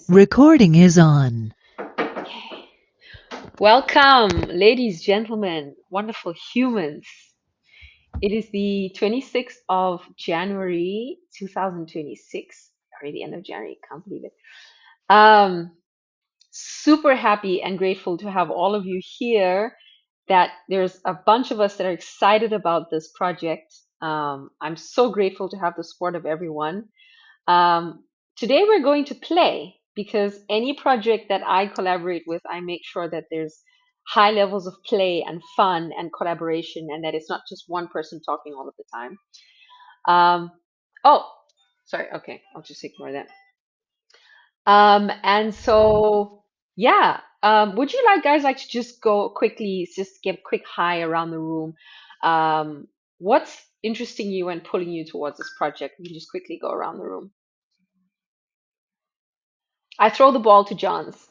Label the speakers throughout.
Speaker 1: Recording is on.
Speaker 2: Welcome, ladies, gentlemen, wonderful humans. It is the 26th of January, 2026. Already end of January, can't believe it. Super happy and grateful to have all of you here. That there's a bunch of us that are excited about this project. I'm so grateful to have the support of everyone. Um, Today we're going to play because any project that I collaborate with, I make sure that there's high levels of play and fun and collaboration, and that it's not just one person talking all of the time. Um, oh, sorry. Okay, I'll just ignore that. And so, yeah. Would you like guys like to just go quickly, just give a quick hi around the room? What's interesting you and pulling you towards this project? We can just quickly go around the room. I throw the ball to Johns.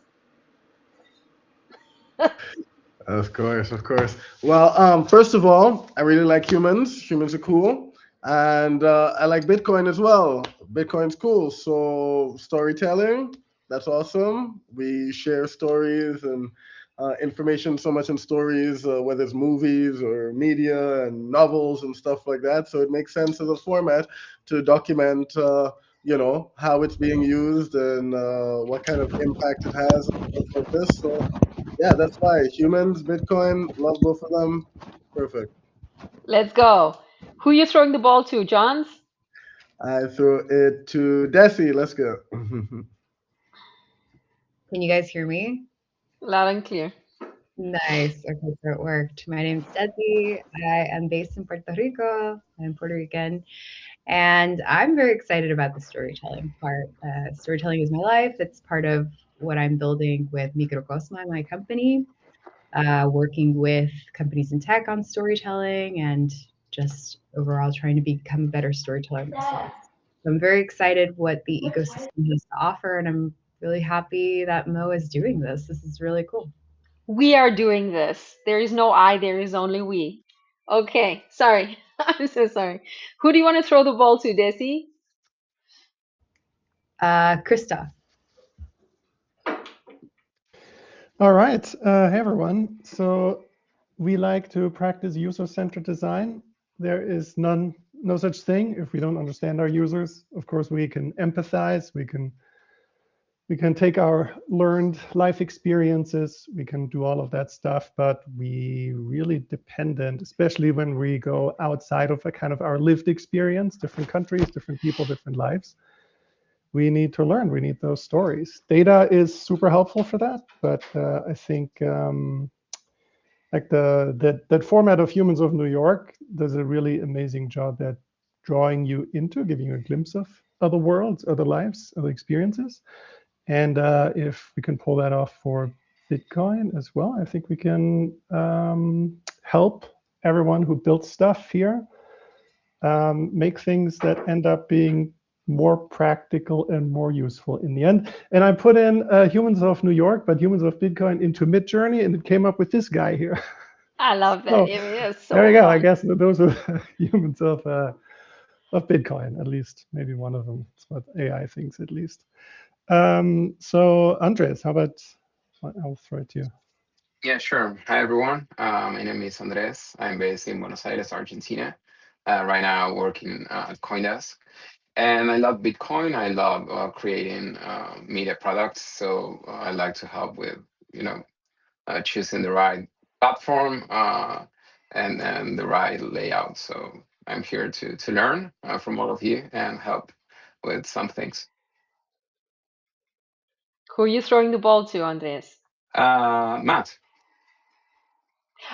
Speaker 3: Of course, of course. Well, first of all, I really like humans. Humans are cool, and I like Bitcoin as well. Bitcoin's cool. So storytelling, that's awesome. We share stories and information so much in stories, whether it's movies or media and novels and stuff like that. So it makes sense as a format to document, how it's being used and what kind of impact it has and stuff like this. So yeah, that's why humans, Bitcoin, love both of them. Perfect.
Speaker 2: Let's go. Who you throwing the ball to, Johns?
Speaker 3: I throw it to Desi. Let's go.
Speaker 4: Can you guys hear me?
Speaker 2: Loud and clear.
Speaker 4: Nice. Okay, so it worked. My name's Desi. I am based in Puerto Rico. I'm Puerto Rican. And I'm very excited about the storytelling part. Storytelling is my life. It's part of what I'm building with Microcosma, my company, working with companies in tech on storytelling and just overall trying to become a better storyteller myself. So I'm very excited what the ecosystem has to offer, and I'm really happy that Mo is doing this. This is really cool.
Speaker 2: We are doing this. There is no I, there is only we. Okay, sorry. I'm so sorry. Who do you want to throw the ball to, Desi?
Speaker 4: Krista.
Speaker 5: All right. Hey, everyone. So we like to practice user-centered design. There is no such thing if we don't understand our users. Of course, we can empathize. We can take our learned life experiences. We can do all of that stuff, but we really dependent, especially when we go outside of a kind of our lived experience, different countries, different people, different lives. We need to learn. We need those stories. Data is super helpful for that, but I think like that format of Humans of New York does a really amazing job at drawing you into, giving you a glimpse of other worlds, other lives, other experiences. And if we can pull that off for Bitcoin as well, I think we can help everyone who builds stuff here make things that end up being more practical and more useful in the end. And I put in Humans of New York, but Humans of Bitcoin into Midjourney, and it came up with this guy here.
Speaker 2: I love that.
Speaker 5: So
Speaker 2: It is
Speaker 5: there
Speaker 2: so
Speaker 5: you go. I
Speaker 2: fun.
Speaker 5: guess those are the humans of Bitcoin, at least. Maybe one of them. It's what AI thinks, at least. So Andres, how about I'll throw it to you.
Speaker 6: Yeah, sure. Hi, everyone. My name is Andres. I'm based in Buenos Aires, Argentina. Right now, working at CoinDesk. And I love Bitcoin. I love creating media products. So I like to help with, you know, choosing the right platform and the right layout. So I'm here to learn from all of you and help with some things.
Speaker 2: Who are you throwing the ball to, Andres?
Speaker 6: Matt.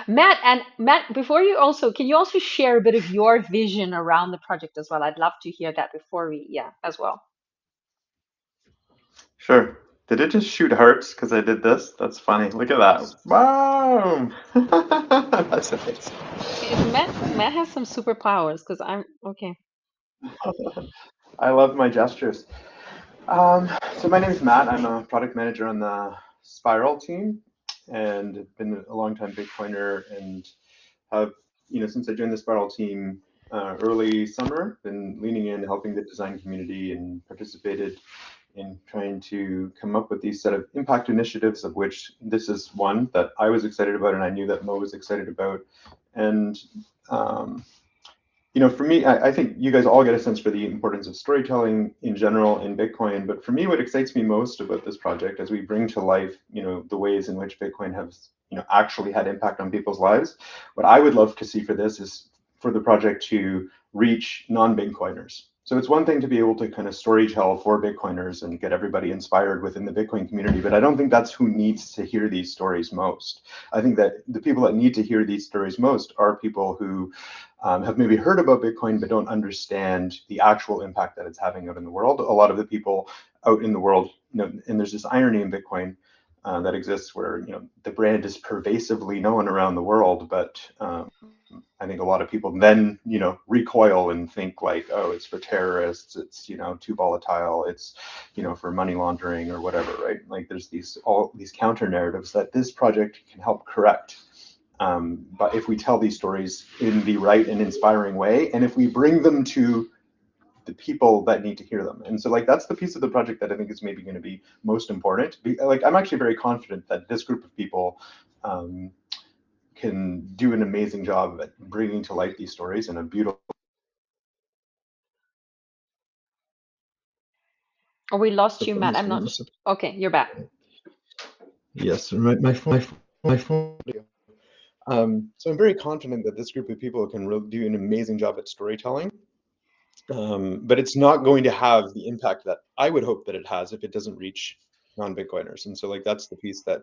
Speaker 2: Matt, and Matt, before you also, can you also share a bit of your vision around the project as well? I'd love to hear that before we, yeah, as well.
Speaker 7: Sure. Did it just shoot hearts because I did this? That's funny. Look at that. Boom! That's nice.
Speaker 2: Matt has some superpowers because I'm okay.
Speaker 7: I love my gestures. So my name is Matt. I'm a product manager on the Spiral team, and been a long time Bitcoiner, and have since I joined the Spiral team early summer, been leaning in, helping the design community, and participated in trying to come up with these set of impact initiatives, of which this is one that I was excited about and I knew that Mo was excited about. And for me, I think you guys all get a sense for the importance of storytelling in general in Bitcoin. But for me, what excites me most about this project as we bring to life, the ways in which Bitcoin has, actually had impact on people's lives, what I would love to see for this is for the project to reach non-Bitcoiners. So it's one thing to be able to kind of storytell for Bitcoiners and get everybody inspired within the Bitcoin community, but I don't think that's who needs to hear these stories most. I think that the people that need to hear these stories most are people who have maybe heard about Bitcoin but don't understand the actual impact that it's having out in the world. A lot of the people out in the world, and there's this irony in Bitcoin that exists where the brand is pervasively known around the world, but I think a lot of people then recoil and think like, oh, it's for terrorists, it's too volatile, it's for money laundering or whatever, right? Like there's all these counter narratives that this project can help correct. But if we tell these stories in the right and inspiring way, and if we bring them to the people that need to hear them. And so like that's the piece of the project that I think is maybe going to be most important. Like I'm actually very confident that this group of people can do an amazing job at bringing to light these stories in a beautiful.
Speaker 2: Oh, we lost you, Matt. I'm not. Okay, you're back.
Speaker 7: Yes, my phone. So I'm very confident that this group of people can really do an amazing job at storytelling. But it's not going to have the impact that I would hope that it has if it doesn't reach non-Bitcoiners. And so like that's the piece that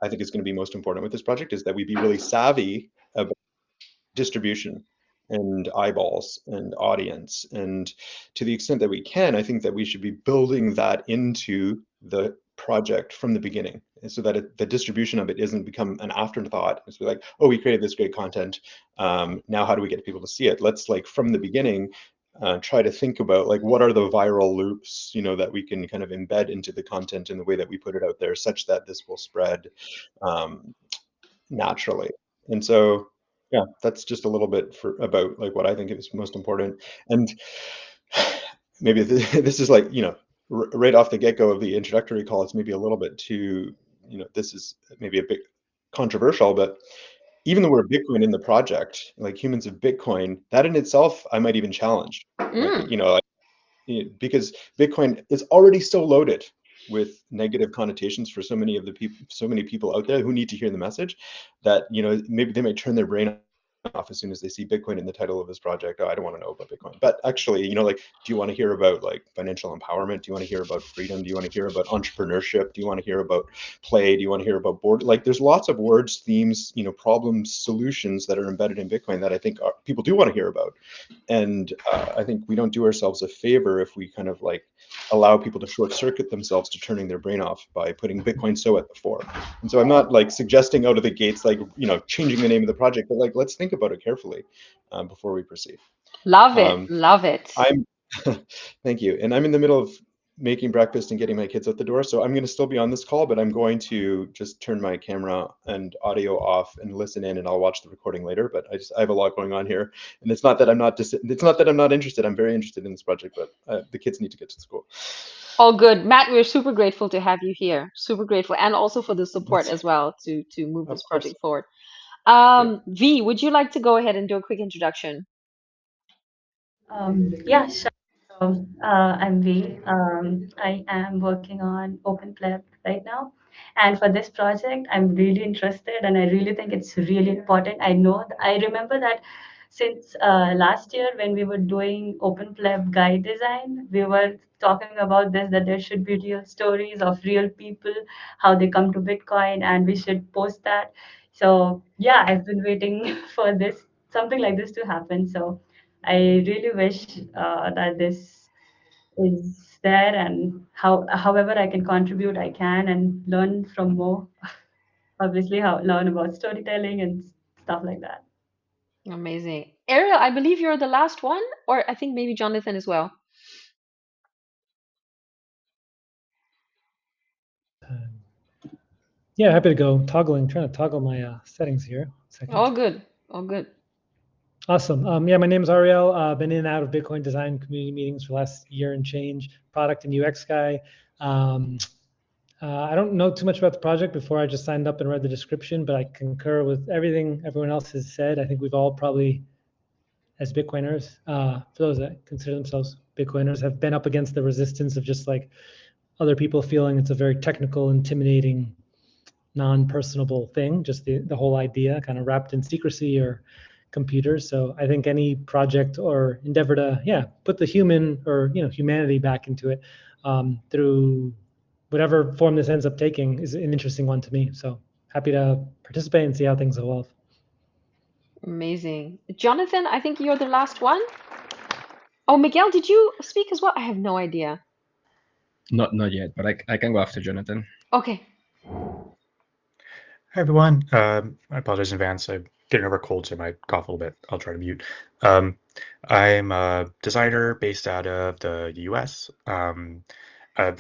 Speaker 7: I think is going to be most important with this project, is that we be really savvy about distribution and eyeballs and audience. And to the extent that we can, I think that we should be building that into the project from the beginning, and so that the distribution of it isn't become an afterthought. It's like, oh, we created this great content. Now how do we get people to see it? Let's like from the beginning try to think about like what are the viral loops, that we can kind of embed into the content in the way that we put it out there, such that this will spread naturally. And so, yeah, that's just a little bit about like what I think is most important. And maybe this is like, right off the get-go of the introductory call, it's maybe a little bit too, this is maybe a bit controversial, but even the word Bitcoin in the project, like humans of Bitcoin, that in itself, I might even challenge. Like, because Bitcoin is already so loaded with negative connotations for so many people out there who need to hear the message that maybe they might turn their brain off as soon as they see Bitcoin in the title of this project. Oh, I don't want to know about Bitcoin. But actually, like, do you want to hear about like financial empowerment? Do you want to hear about freedom? Do you want to hear about entrepreneurship? Do you want to hear about play? Do you want to hear about board? Like, there's lots of words, themes, problems, solutions that are embedded in Bitcoin that I think people do want to hear about. And I think we don't do ourselves a favor if we kind of like allow people to short circuit themselves to turning their brain off by putting Bitcoin so at the fore. And so I'm not like suggesting out of the gates, like, changing the name of the project, but like, let's think about it carefully before we proceed.
Speaker 2: Love it. Love it.
Speaker 7: Thank you. And I'm in the middle of making breakfast and getting my kids out the door. So I'm going to still be on this call, but I'm going to just turn my camera and audio off and listen in, and I'll watch the recording later. But I have a lot going on here, and it's not that I'm not interested. I'm very interested in this project, but the kids need to get to school.
Speaker 2: All good. Matt, we're super grateful to have you here. Super grateful. And also for the support as well to move this project forward. V, would you like to go ahead and do a quick introduction?
Speaker 8: Yeah, sure. So, I'm V. I am working on OpenPleb right now. And for this project, I'm really interested and I really think it's really important. I remember that since last year when we were doing OpenPleb guide design, we were talking about this, that there should be real stories of real people, how they come to Bitcoin, and we should post that. So, yeah, I've been waiting for this, something like this to happen. So, I really wish that this is there, and however I can contribute, I can, and learn from more. Obviously, learn about storytelling and stuff like that.
Speaker 2: Amazing. Ariel, I believe you're the last one, or I think maybe Jonathan as well.
Speaker 9: Yeah, happy to go. Trying to toggle my settings here. Second.
Speaker 2: All good. All good.
Speaker 9: Awesome. Yeah, my name is Ariel. Been in and out of Bitcoin design community meetings for the last year and change. Product and UX guy. I don't know too much about the project before I just signed up and read the description, but I concur with everything everyone else has said. I think we've all probably, as Bitcoiners, for those that consider themselves Bitcoiners, have been up against the resistance of just like other people feeling it's a very technical, intimidating, non-personable thing, just the whole idea kind of wrapped in secrecy or computers. So I think any project or endeavor to, yeah, put the human or, humanity back into it through whatever form this ends up taking is an interesting one to me. So happy to participate and see how things evolve.
Speaker 2: Amazing. Jonathan, I think you're the last one. Oh, Miguel, did you speak as well? I have no idea.
Speaker 10: Not yet, but I can go after Jonathan.
Speaker 2: Okay.
Speaker 11: Hi, everyone. I apologize in advance. I'm getting over a cold, so I might cough a little bit. I'll try to mute. I'm a designer based out of the US. I've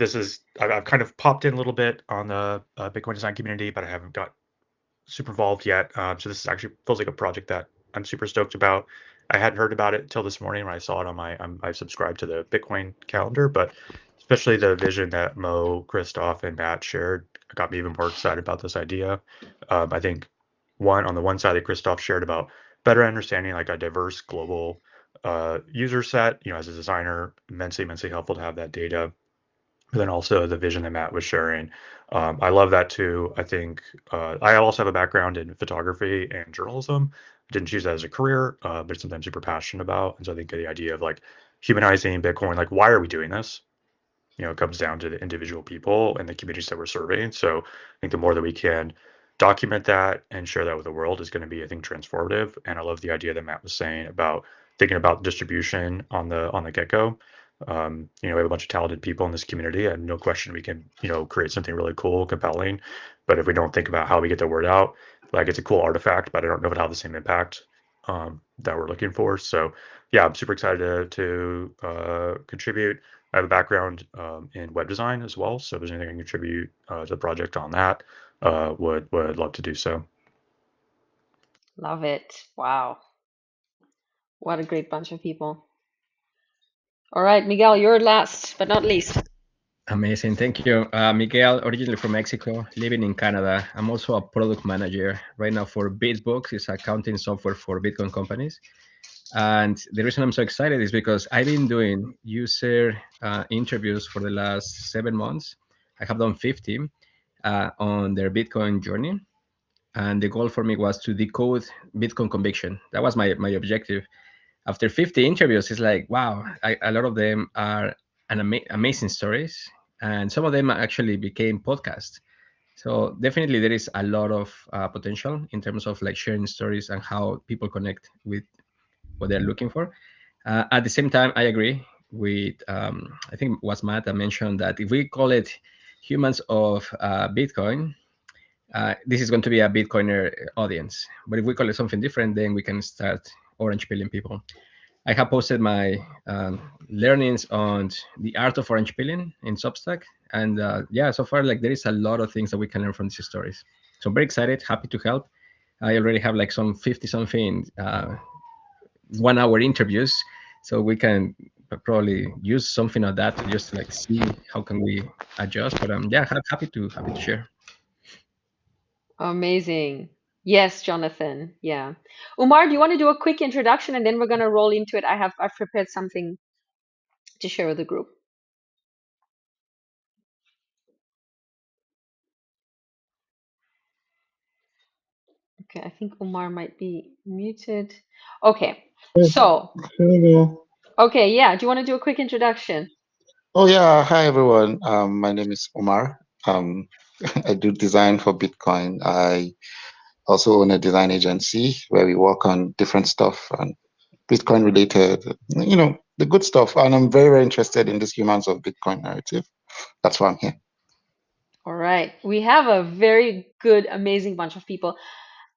Speaker 11: kind of popped in a little bit on the Bitcoin design community, but I haven't got super involved yet. So this actually feels like a project that I'm super stoked about. I hadn't heard about it until this morning when I saw it on I subscribed to the Bitcoin calendar, but especially the vision that Mo, Christoph, and Matt shared got me even more excited about this idea. I think on the one side that Christoph shared about better understanding like a diverse global user set, as a designer, immensely helpful to have that data. But then also the vision that Matt was sharing. I love that too. I think I also have a background in photography and journalism. Didn't choose that as a career, but it's something I'm super passionate about. And so I think the idea of like humanizing Bitcoin, like why are we doing this? It comes down to the individual people and the communities that we're serving. So I think the more that we can document that and share that with the world is going to be, I think, transformative. And I love the idea that Matt was saying about thinking about distribution on the get-go. We have a bunch of talented people in this community, and no question we can, create something really cool, compelling. But if we don't think about how we get the word out, like it's a cool artifact, but I don't know if it'll have the same impact that we're looking for. So yeah, I'm super excited to contribute. I have a background in web design as well, so if there's anything I can contribute to the project on that, would love to do so.
Speaker 2: Love it. Wow. What a great bunch of people. All right, Miguel, you're last but not least.
Speaker 10: Amazing, thank you. Miguel, originally from Mexico, living in Canada. I'm also a product manager right now for Bitbooks. It's accounting software for Bitcoin companies. And the reason I'm so excited is because I've been doing user interviews for the last 7 months. I have done 50 on their Bitcoin journey. And the goal for me was to decode Bitcoin conviction. That was my objective. After 50 interviews, it's like, wow, a lot of them are amazing stories. And some of them actually became podcasts. So definitely there is a lot of potential in terms of like sharing stories and how people connect with what they're looking for. At the same time, I agree with, I think it was Matt that mentioned that if we call it humans of Bitcoin, this is going to be a Bitcoiner audience. But if we call it something different, then we can start orange pilling people. I have posted my learnings on the art of orange pilling in Substack. And yeah, so far, like there is a lot of things that we can learn from these stories. So I'm very excited, happy to help. I already have like some 50 something 1 hour interviews. So we can probably use something of that to just like see how can we adjust. But yeah, happy to share.
Speaker 2: Amazing. Yes, Jonathan. Yeah. Umar, do you want to do a quick introduction and then we're going to roll into it? I've prepared something to share with the group. Okay, I think Umar might be muted. Okay. So,
Speaker 12: Here we go.
Speaker 2: okay, yeah. Do you want to do a quick introduction?
Speaker 12: Oh yeah, hi everyone. My name is Omar. I do design for Bitcoin. I also own a design agency where we work on different stuff and Bitcoin related, the good stuff. And I'm very, very interested in this humans of Bitcoin narrative. That's why I'm here.
Speaker 2: All right. We have a very good, amazing bunch of people.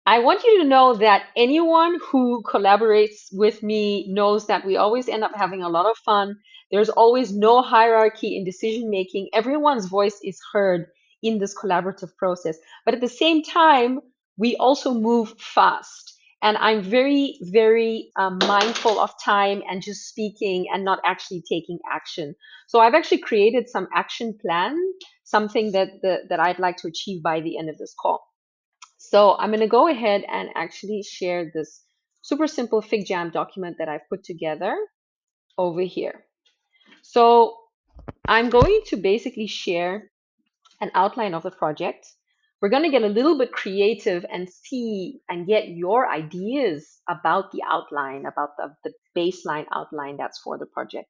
Speaker 2: I want you to know that anyone who collaborates with me knows that we always end up having a lot of fun. There's always no hierarchy in decision making. Everyone's voice is heard in this collaborative process. But at the same time, we also move fast. And I'm very, very mindful of time and just speaking and not actually taking action. So I've actually created some action plan, something that I'd like to achieve by the end of this call. So I'm going to go ahead and actually share this super simple FigJam document that I've put together over here. So I'm going to basically share an outline of the project. We're going to get a little bit creative and see and get your ideas about the outline, about the baseline outline that's for the project.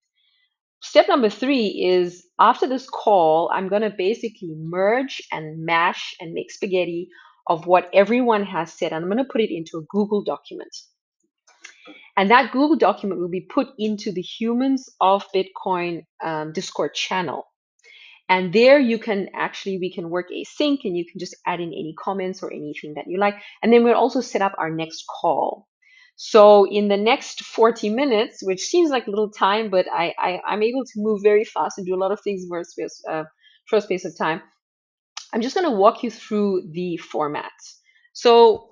Speaker 2: Step number 3 is after this call, I'm going to basically merge and mash and make spaghetti of what everyone has said. And I'm going to put it into a Google document. And that Google document will be put into the Humans of Bitcoin Discord channel. And there you can actually, we can work async and you can just add in any comments or anything that you like. And then we'll also set up our next call. So in the next 40 minutes, which seems like a little time, but I'm able to move very fast and do a lot of things in a short space of time. I'm just going to walk you through the format. So,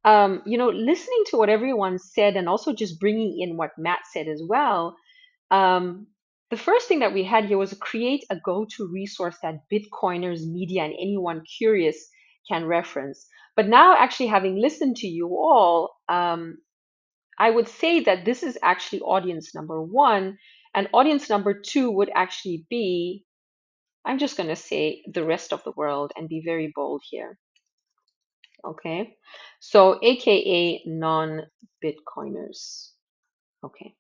Speaker 2: listening to what everyone said and also just bringing in what Matt said as well, the first thing that we had here was to create a go-to resource that Bitcoiners, media, and anyone curious can reference. But now actually having listened to you all, I would say that this is actually audience number 1, and audience number 2 would actually be, I'm just going to say the rest of the world and be very bold here. Okay. So AKA non-Bitcoiners. Okay.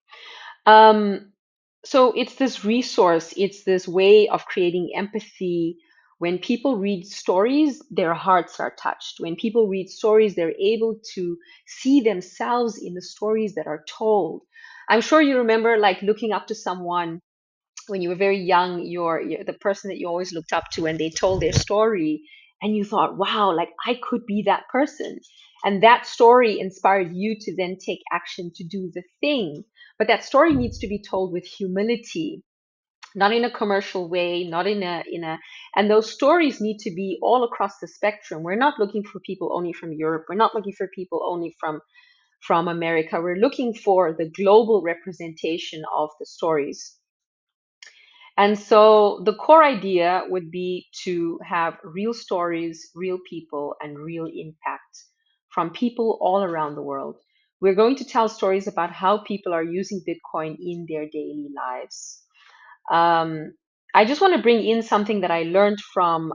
Speaker 2: So it's this resource, it's this way of creating empathy. When people read stories, their hearts are touched. When people read stories, they're able to see themselves in the stories that are told. I'm sure you remember like looking up to someone when you were very young, you're the person that you always looked up to, and they told their story, and you thought, wow, like I could be that person. And that story inspired you to then take action to do the thing. But that story needs to be told with humility, not in a commercial way, not in a, and those stories need to be all across the spectrum. We're not looking for people only from Europe. We're not looking for people only from America. We're looking for the global representation of the stories. And so the core idea would be to have real stories, real people, and real impact from people all around the world. We're going to tell stories about how people are using Bitcoin in their daily lives. I just want to bring in something that I learned from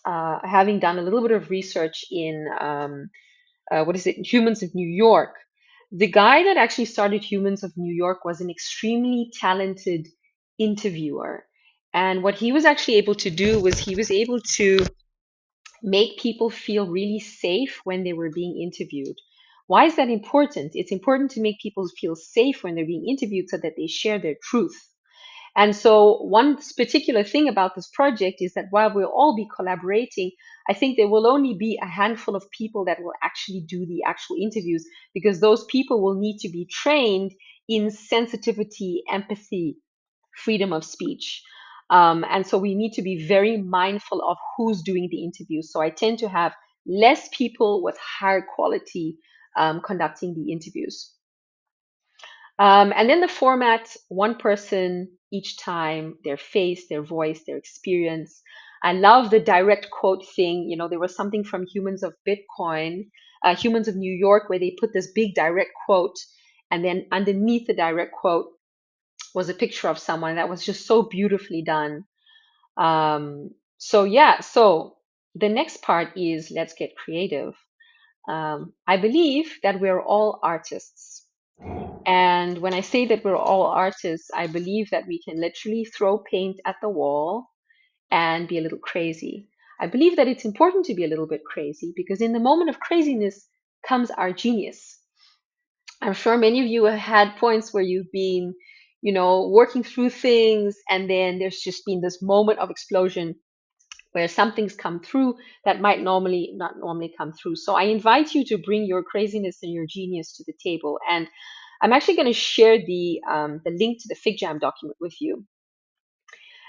Speaker 2: having done a little bit of research in Humans of New York. The guy that actually started Humans of New York was an extremely talented interviewer. And what he was actually able to do was he was able to make people feel really safe when they were being interviewed. Why is that important? It's important to make people feel safe when they're being interviewed so that they share their truth. And so one particular thing about this project is that while we'll all be collaborating, I think there will only be a handful of people that will actually do the actual interviews, because those people will need to be trained in sensitivity, empathy, freedom of speech. And so we need to be very mindful of who's doing the interviews. So I tend to have less people with higher quality conducting the interviews. And then the format, one person each time, their face, their voice, their experience. I love the direct quote thing. You know, there was something from Humans of Bitcoin, Humans of New York, where they put this big direct quote, and then underneath the direct quote was a picture of someone that was just so beautifully done. So the next part is let's get creative. I believe that we're all artists. And when I say that we're all artists, I believe that we can literally throw paint at the wall and be a little crazy. I believe that it's important to be a little bit crazy because in the moment of craziness comes our genius. I'm sure many of you have had points where you've been, working through things, and then there's just been this moment of explosion where something's come through that might not normally come through. So I invite you to bring your craziness and your genius to the table. And I'm actually going to share the link to the FigJam document with you.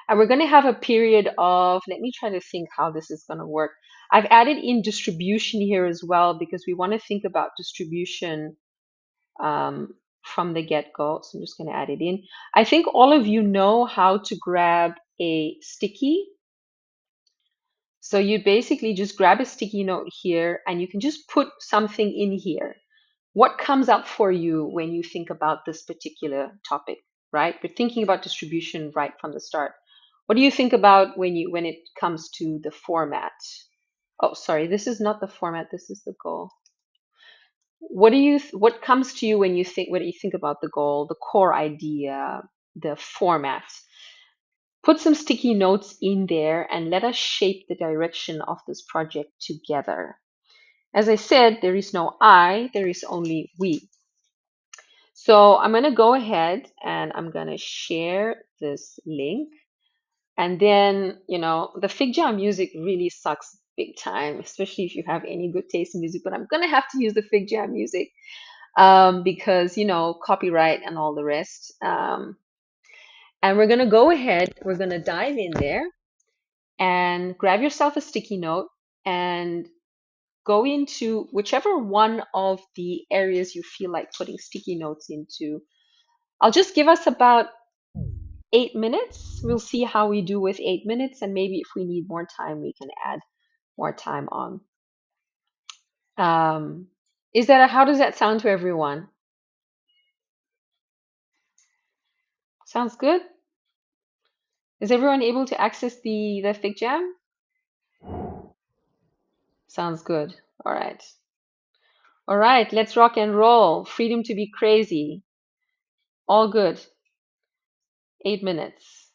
Speaker 2: And we're going to have a period of, let me try to think how this is going to work. I've added in distribution here as well because we want to think about distribution from the get-go. So I'm just going to add it in. I think all of you know how to grab a sticky. So you basically just grab a sticky note here and you can just put something in here. What comes up for you when you think about this particular topic, right? We're thinking about distribution right from the start. What do you think about when it comes to the format? Oh, sorry, this is not the format, this is the goal. What comes to you when you think about the goal, the core idea, the format? Put some sticky notes in there and let us shape the direction of this project together. As I said, there is no I, there is only we. So I'm going to go ahead and I'm going to share this link. And then, the FigJam music really sucks big time, especially if you have any good taste in music. But I'm going to have to use the FigJam music because, copyright and all the rest. And we're going to go ahead, we're going to dive in there and grab yourself a sticky note and go into whichever one of the areas you feel like putting sticky notes into. I'll just give us about 8 minutes. We'll see how we do with 8 minutes, and maybe if we need more time, we can add more time on. How does that sound to everyone? Sounds good? Is everyone able to access the FigJam? Sounds good. All right. All right, let's rock and roll. Freedom to be crazy. All good. 8 minutes.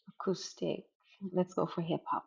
Speaker 2: Acoustic. Let's go for hip hop.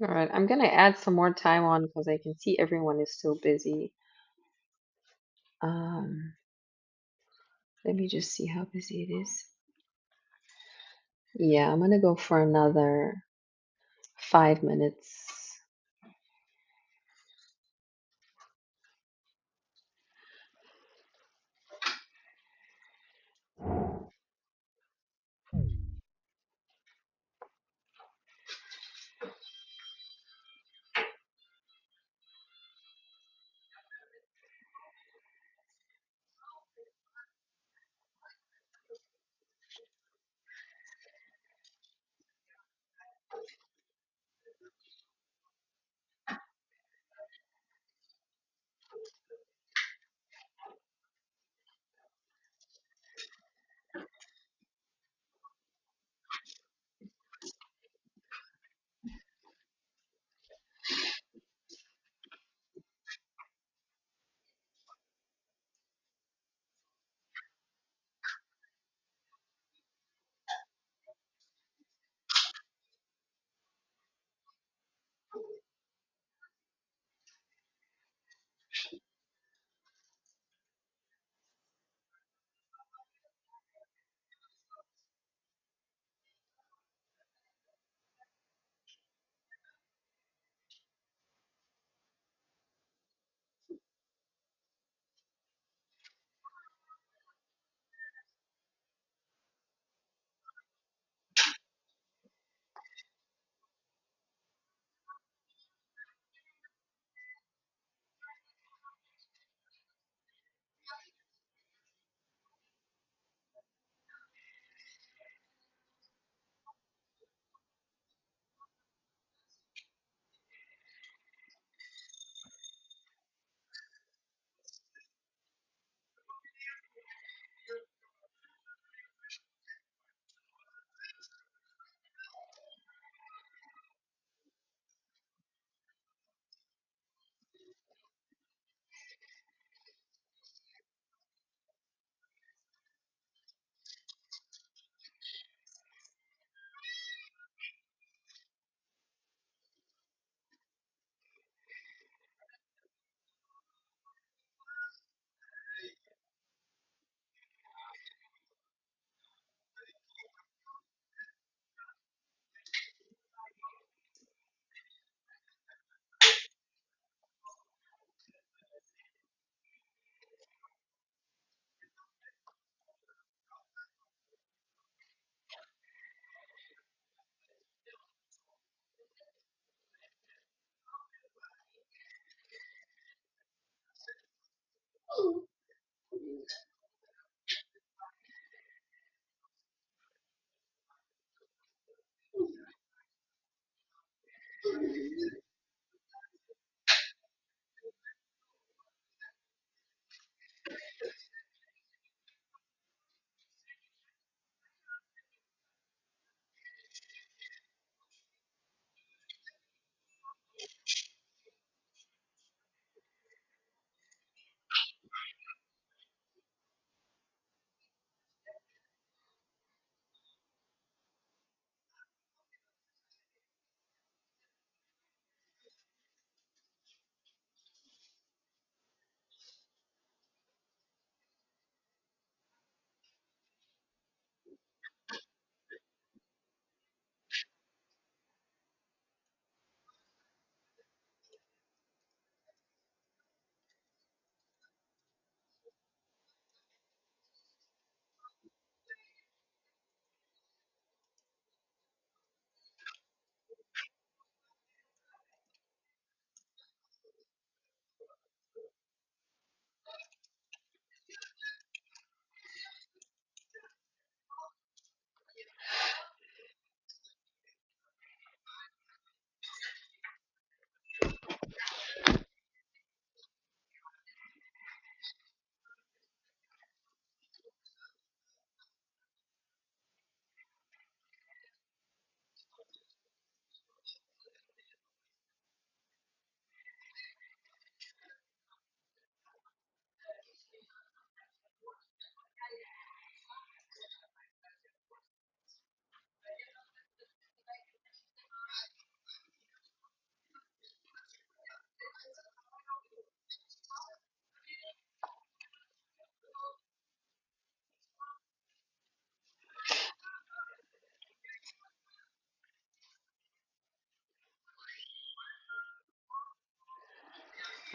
Speaker 2: All right, I'm gonna add some more time on because I can see everyone is still busy. Um, Let me just see how busy it is. Yeah, I'm gonna go for another 5 minutes.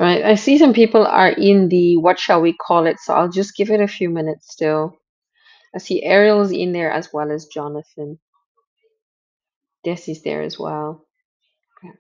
Speaker 2: Right. I see some people are in the what shall we call it, so I'll just give it a few minutes still. I see Ariel's in there as well as Jonathan. Desi's there as well. Okay.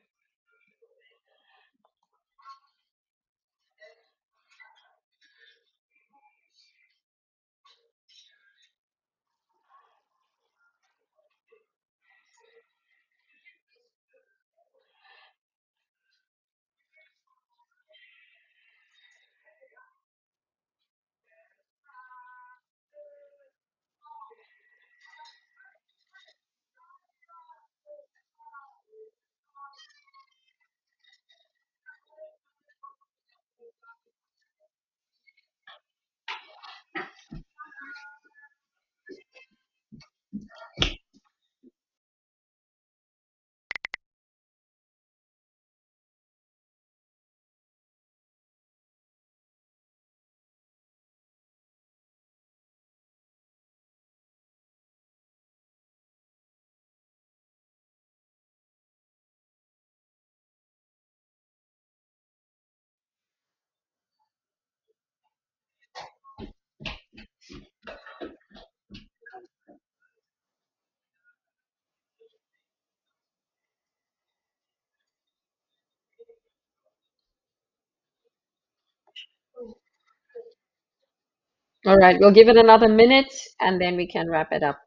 Speaker 2: All right, we'll give it another minute and then we can wrap it up.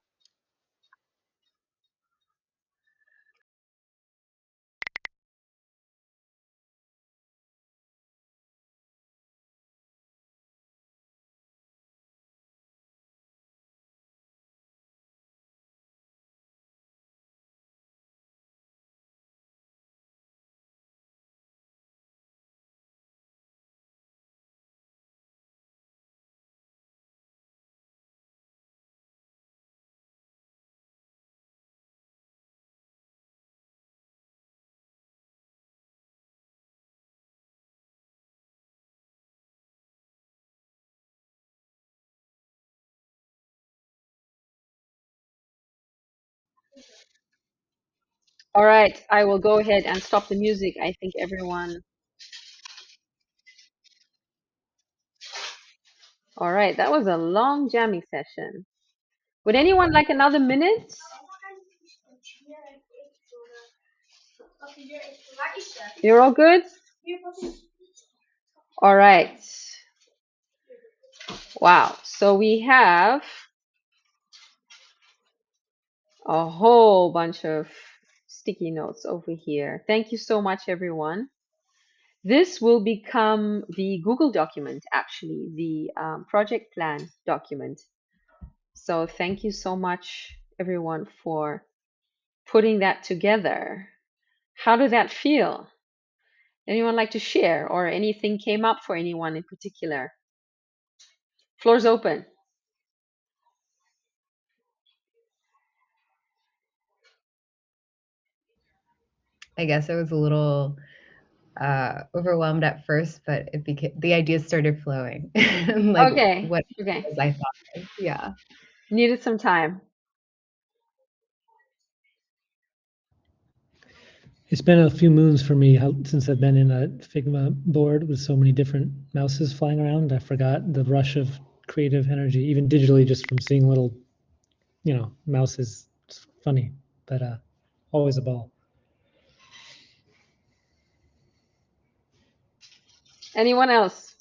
Speaker 2: All right, I will go ahead and stop the music. I think everyone. All right, that was a long jamming session. Would anyone like another minute? You're all good? All right. Wow. So we have a whole bunch of sticky notes over here. Thank you so much, everyone. This will become the Google document, actually, the project plan document. So thank you so much, everyone, for putting that together. How did that feel? Anyone like to share, or anything came up for anyone in particular? Floor's open.
Speaker 4: I guess I was a little overwhelmed at first, but it became the ideas started flowing, like
Speaker 2: Okay.
Speaker 4: what
Speaker 2: Okay.
Speaker 4: as I thought of. Yeah.
Speaker 2: Needed some time.
Speaker 9: It's been a few moons for me since I've been in a Figma board with so many different mouses flying around. I forgot the rush of creative energy, even digitally, just from seeing little, mouses. It's funny, but always a ball.
Speaker 2: Anyone else?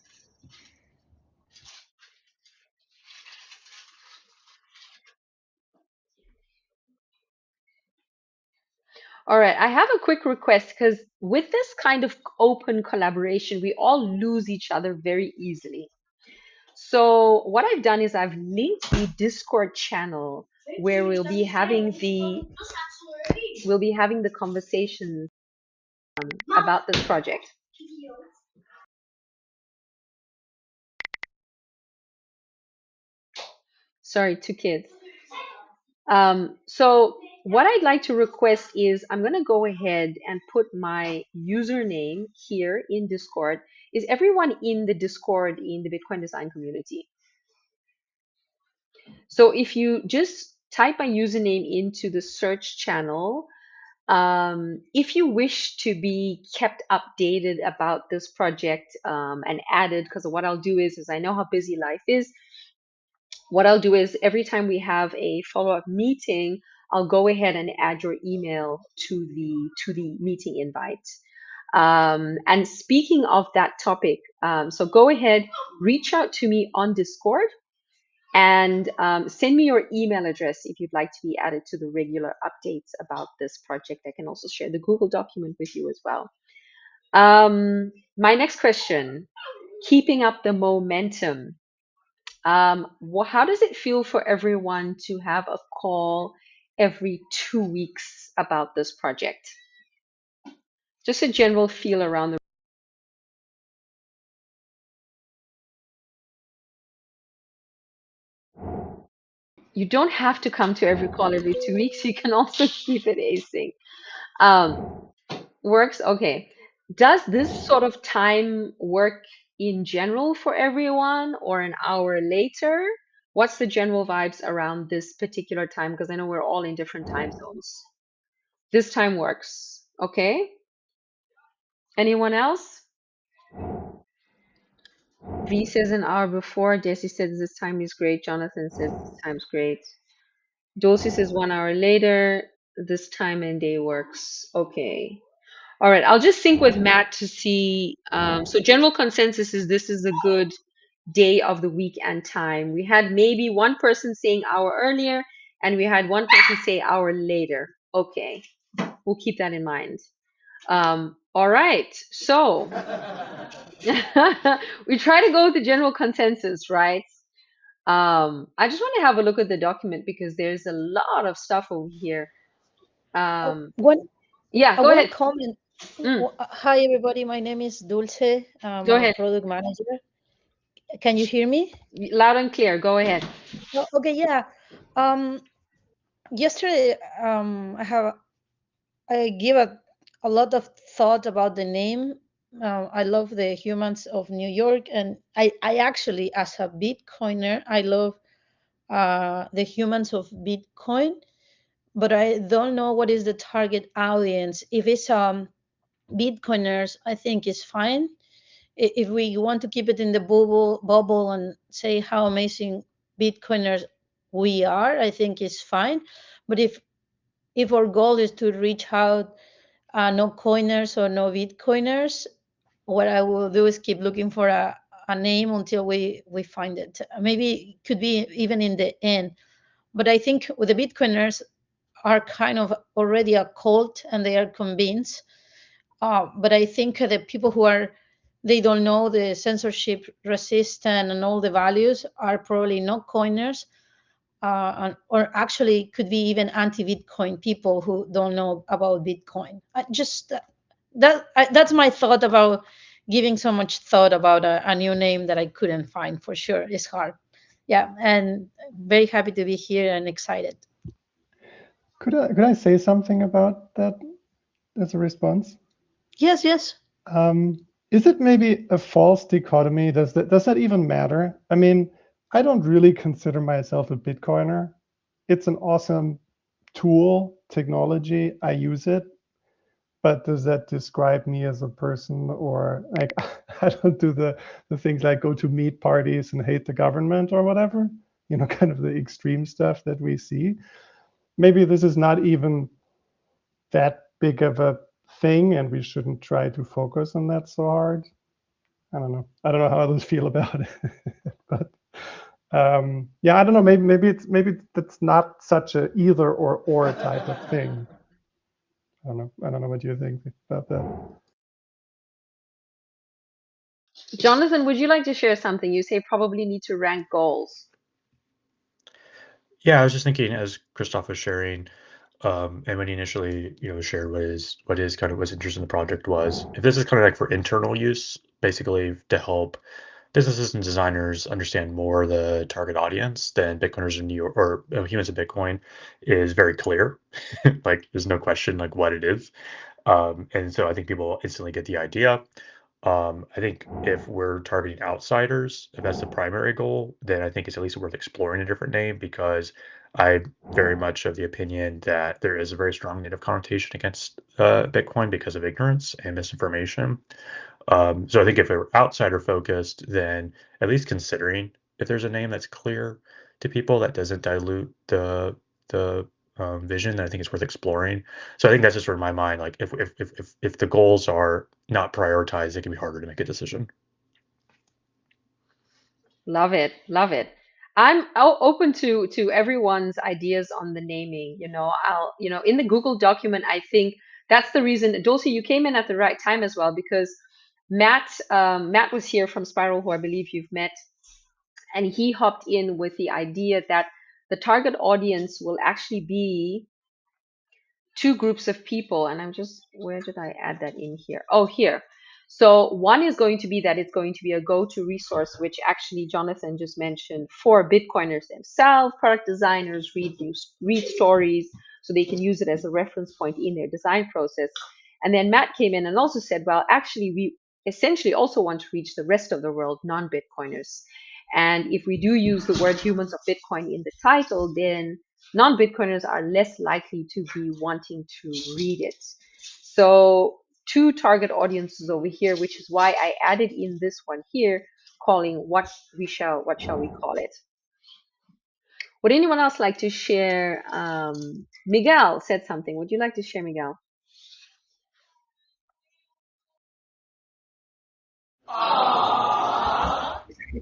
Speaker 2: All right, I have a quick request because with this kind of open collaboration, we all lose each other very easily. So what I've done is I've linked the Discord channel where we'll be having the conversations about this project. Sorry, two kids. So what I'd like to request is I'm going to go ahead and put my username here in Discord. Is everyone in the Discord in the Bitcoin design community? So if you just type my username into the search channel, If you wish to be kept updated about this project and added, because what I'll do is I know how busy life is. What I'll do is every time we have a follow-up meeting, I'll go ahead and add your email to the meeting invite. And speaking of that topic, so go ahead, reach out to me on Discord and send me your email address if you'd like to be added to the regular updates about this project. I can also share the Google document with you as well. My next question, keeping up the momentum. How does it feel for everyone to have a call every 2 weeks about this project? Just a general feel around the You don't have to come to every call every 2 weeks. You can also keep it async. Works? Okay. Does this sort of time work in general for everyone or an hour later? What's the general vibes around this particular time? Because I know we're all in different time zones. This time works. Okay. Anyone else? V says an hour before. Desi says this time is great. Jonathan says this time's great. Dulcie says 1 hour later. This time and day works. Okay. All right. I'll just sync with Matt to see. So general consensus is this is a good day of the week and time. We had maybe one person saying hour earlier, and we had one person say hour later. Okay. We'll keep that in mind. All right. So we try to go with the general consensus, right? I just want to have a look at the document because there's a lot of stuff over here.
Speaker 13: One
Speaker 2: Yeah, go
Speaker 13: one
Speaker 2: ahead.
Speaker 13: comment.
Speaker 2: Mm,
Speaker 13: Hi everybody, my name is Dulce. I'm
Speaker 2: go
Speaker 13: a
Speaker 2: ahead.
Speaker 13: product manager. Can you hear me?
Speaker 2: Loud and clear. Go ahead.
Speaker 13: Oh, okay, yeah. Yesterday, I give a lot of thought about the name. I love the humans of New York, and I actually, as a Bitcoiner, I love the humans of Bitcoin, but I don't know what is the target audience. If it's Bitcoiners, I think it's fine. If we want to keep it in the bubble and say how amazing Bitcoiners we are, I think it's fine. But if our goal is to reach out no coiners or no Bitcoiners, what I will do is keep looking for a name until we find it. Maybe it could be even in the end. But I think with the Bitcoiners are kind of already a cult and they are convinced. But I think the people who are they don't know the censorship resistant and all the values are probably not coiners, or actually could be even anti-Bitcoin people who don't know about Bitcoin. That's my thought about giving so much thought about a new name that I couldn't find for sure. It's hard. Yeah, and very happy to be here and excited.
Speaker 5: Could I say something about that as a response?
Speaker 13: Yes, yes.
Speaker 5: Is it maybe a false dichotomy? Does that even matter? I mean, I don't really consider myself a Bitcoiner. It's an awesome tool, technology. I use it. But does that describe me as a person? Or like I don't do the things like go to meat parties and hate the government or whatever, kind of the extreme stuff that we see. Maybe this is not even that big of a thing and we shouldn't try to focus on that so hard. I don't know how others feel about it. But yeah, I don't know, maybe that's not such a either or type of thing. I don't know what you think about that.
Speaker 2: Jonathan, would you like to share something? You say probably need to rank goals.
Speaker 11: Yeah, I was just thinking as Christoph was sharing, and when he initially, shared what his kind of was interested in the project was, if this is kind of like for internal use, basically to help businesses and designers understand more the target audience, then Bitcoiners in New York or humans of Bitcoin is very clear. Like there's no question like what it is. And so I think people instantly get the idea. I think if we're targeting outsiders, if that's the primary goal, then I think it's at least worth exploring a different name, because I'm very much of the opinion that there is a very strong negative connotation against Bitcoin because of ignorance and misinformation. So I think if we're outsider focused, then at least considering if there's a name that's clear to people that doesn't dilute the vision, then I think it's worth exploring. So I think that's just sort of my mind. Like if the goals are not prioritized, it can be harder to make a decision.
Speaker 2: Love it, love it. I'm open to everyone's ideas on the naming. In the Google document, I think that's the reason. Dulce, you came in at the right time as well, because Matt was here from Spiral, who I believe you've met, and he hopped in with the idea that the target audience will actually be two groups of people. And where did I add that in here? Oh, here. So one is going to be that it's going to be a go-to resource, which actually Jonathan just mentioned, for Bitcoiners themselves. Product designers read stories, so they can use it as a reference point in their design process. And then Matt came in and also said, well, actually, we essentially also want to reach the rest of the world, non-Bitcoiners. And if we do use the word humans of Bitcoin in the title, then non-Bitcoiners are less likely to be wanting to read it. So two target audiences over here, which is why I added in this one here, calling what shall we call it? Would anyone else like to share? Miguel said something. Would you like to share, Miguel?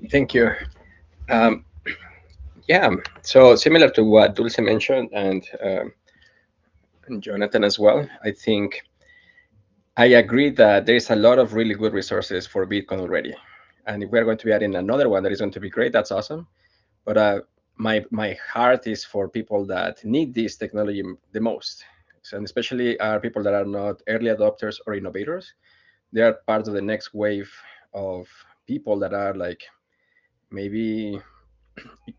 Speaker 10: Thank you. Um, yeah, so similar to what Dulce mentioned and Jonathan as well, I think I agree that there is a lot of really good resources for Bitcoin already. And if we're going to be adding another one that is going to be great, that's awesome. But my heart is for people that need this technology the most. So, and especially are people that are not early adopters or innovators. They are part of the next wave of people that are like maybe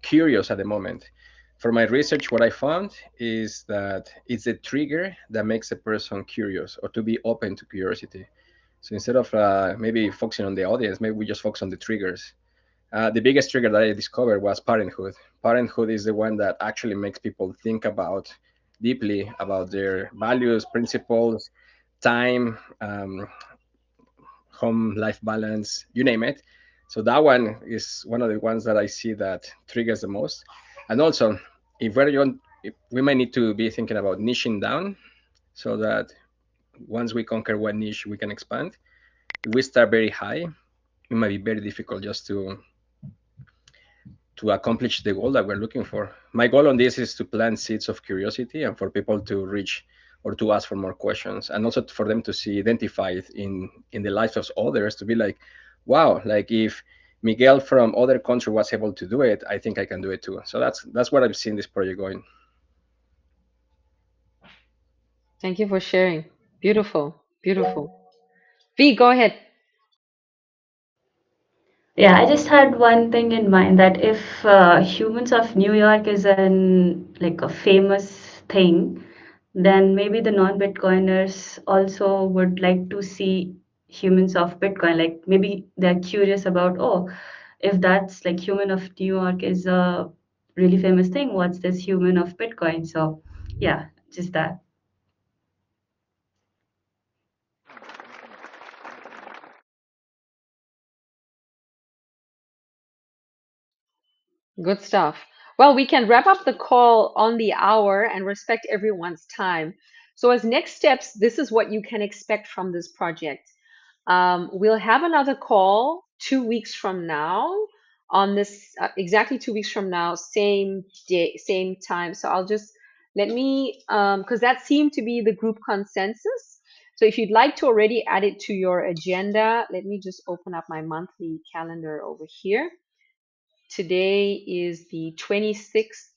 Speaker 10: curious at the moment. For my research, what I found is that it's a trigger that makes a person curious or to be open to curiosity. So instead of maybe focusing on the audience, maybe we just focus on the triggers. The biggest trigger that I discovered was parenthood. Parenthood is the one that actually makes people think about deeply about their values, principles, time, home life balance, you name it. So that one is one of the ones that I see that triggers the most. And also, if we might need to be thinking about niching down, so that once we conquer one niche, we can expand. If we start very high, it might be very difficult just to accomplish the goal that we're looking for. My goal on this is to plant seeds of curiosity and for people to reach or to ask for more questions, and also for them to see identified in the lives of others, to be like, wow, like if Miguel from other country was able to do it, I think I can do it too. So that's what I've seen this project going.
Speaker 2: Thank you for sharing. Beautiful, beautiful. V, go ahead.
Speaker 8: Yeah, I just had one thing in mind, that if Humans of New York is an like a famous thing, then maybe the non-Bitcoiners also would like to see Humans of Bitcoin. Like maybe they're curious about, oh, if that's like Human of New York is a really famous thing, what's this Human of Bitcoin? So yeah, just that.
Speaker 2: Good stuff. Well, we can wrap up the call on the hour and respect everyone's time. So, as next steps, this is what you can expect from this project. We'll have another call 2 weeks from now on this, exactly 2 weeks from now, same day, same time. So, I'll just let me, because that seemed to be the group consensus. So, if you'd like to already add it to your agenda, let me just open up my monthly calendar over here. Today is the 26th,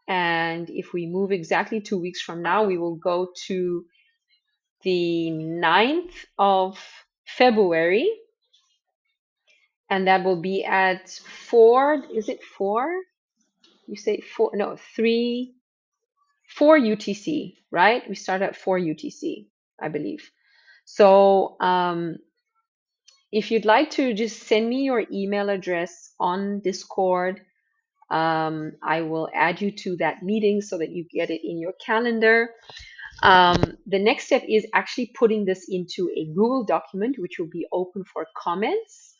Speaker 2: and if we move exactly 2 weeks from now, we will go to the 9th of February, and that will be at 4. Is it 4? You say 4? No, 4 UTC, right? We start at 4 UTC, I believe. So If you'd like to just send me your email address on Discord, I will add you to that meeting so that you get it in your calendar. The next step is actually putting this into a Google document, which will be open for comments.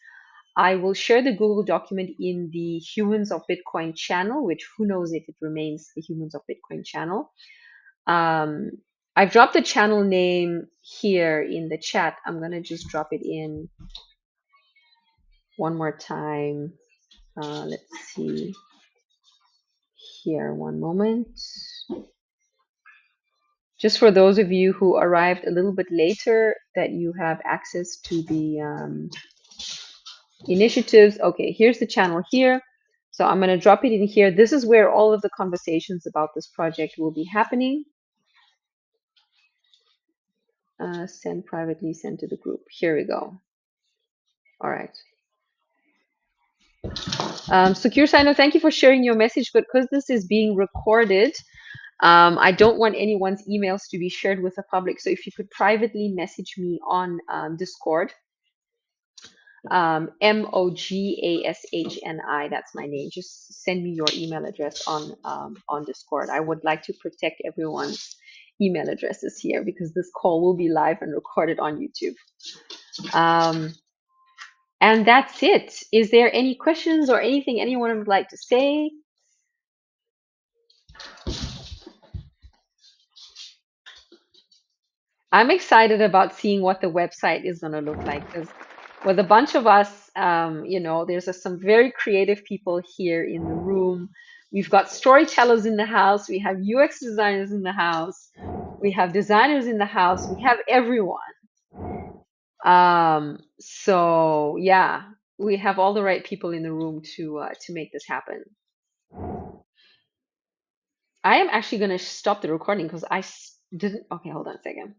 Speaker 2: I will share the Google document in the Humans of Bitcoin channel, which who knows if it remains the Humans of Bitcoin channel. I've dropped the channel name here in the chat. I'm going to just drop it in one more time. Let's see here, one moment. Just for those of you who arrived a little bit later, that you have access to the initiatives. Okay, here's the channel here. So I'm going to drop it in here. This is where all of the conversations about this project will be happening. Send privately, send to the group. Here we go. All right. Secure Signer, thank you for sharing your message, but because this is being recorded, I don't want anyone's emails to be shared with the public. So if you could privately message me on Discord, MOGASHNI, that's my name. Just send me your email address on Discord. I would like to protect everyone's email addresses here because this call will be live and recorded on YouTube. And that's it. Is there any questions or anything anyone would like to say? I'm excited about seeing what the website is going to look like because with a bunch of us, there's some very creative people here in the room. We've got storytellers in the house. We have UX designers in the house. We have designers in the house. We have everyone. So yeah, we have all the right people in the room to make this happen. I am actually going to stop the recording because I didn't. Okay, hold on a second.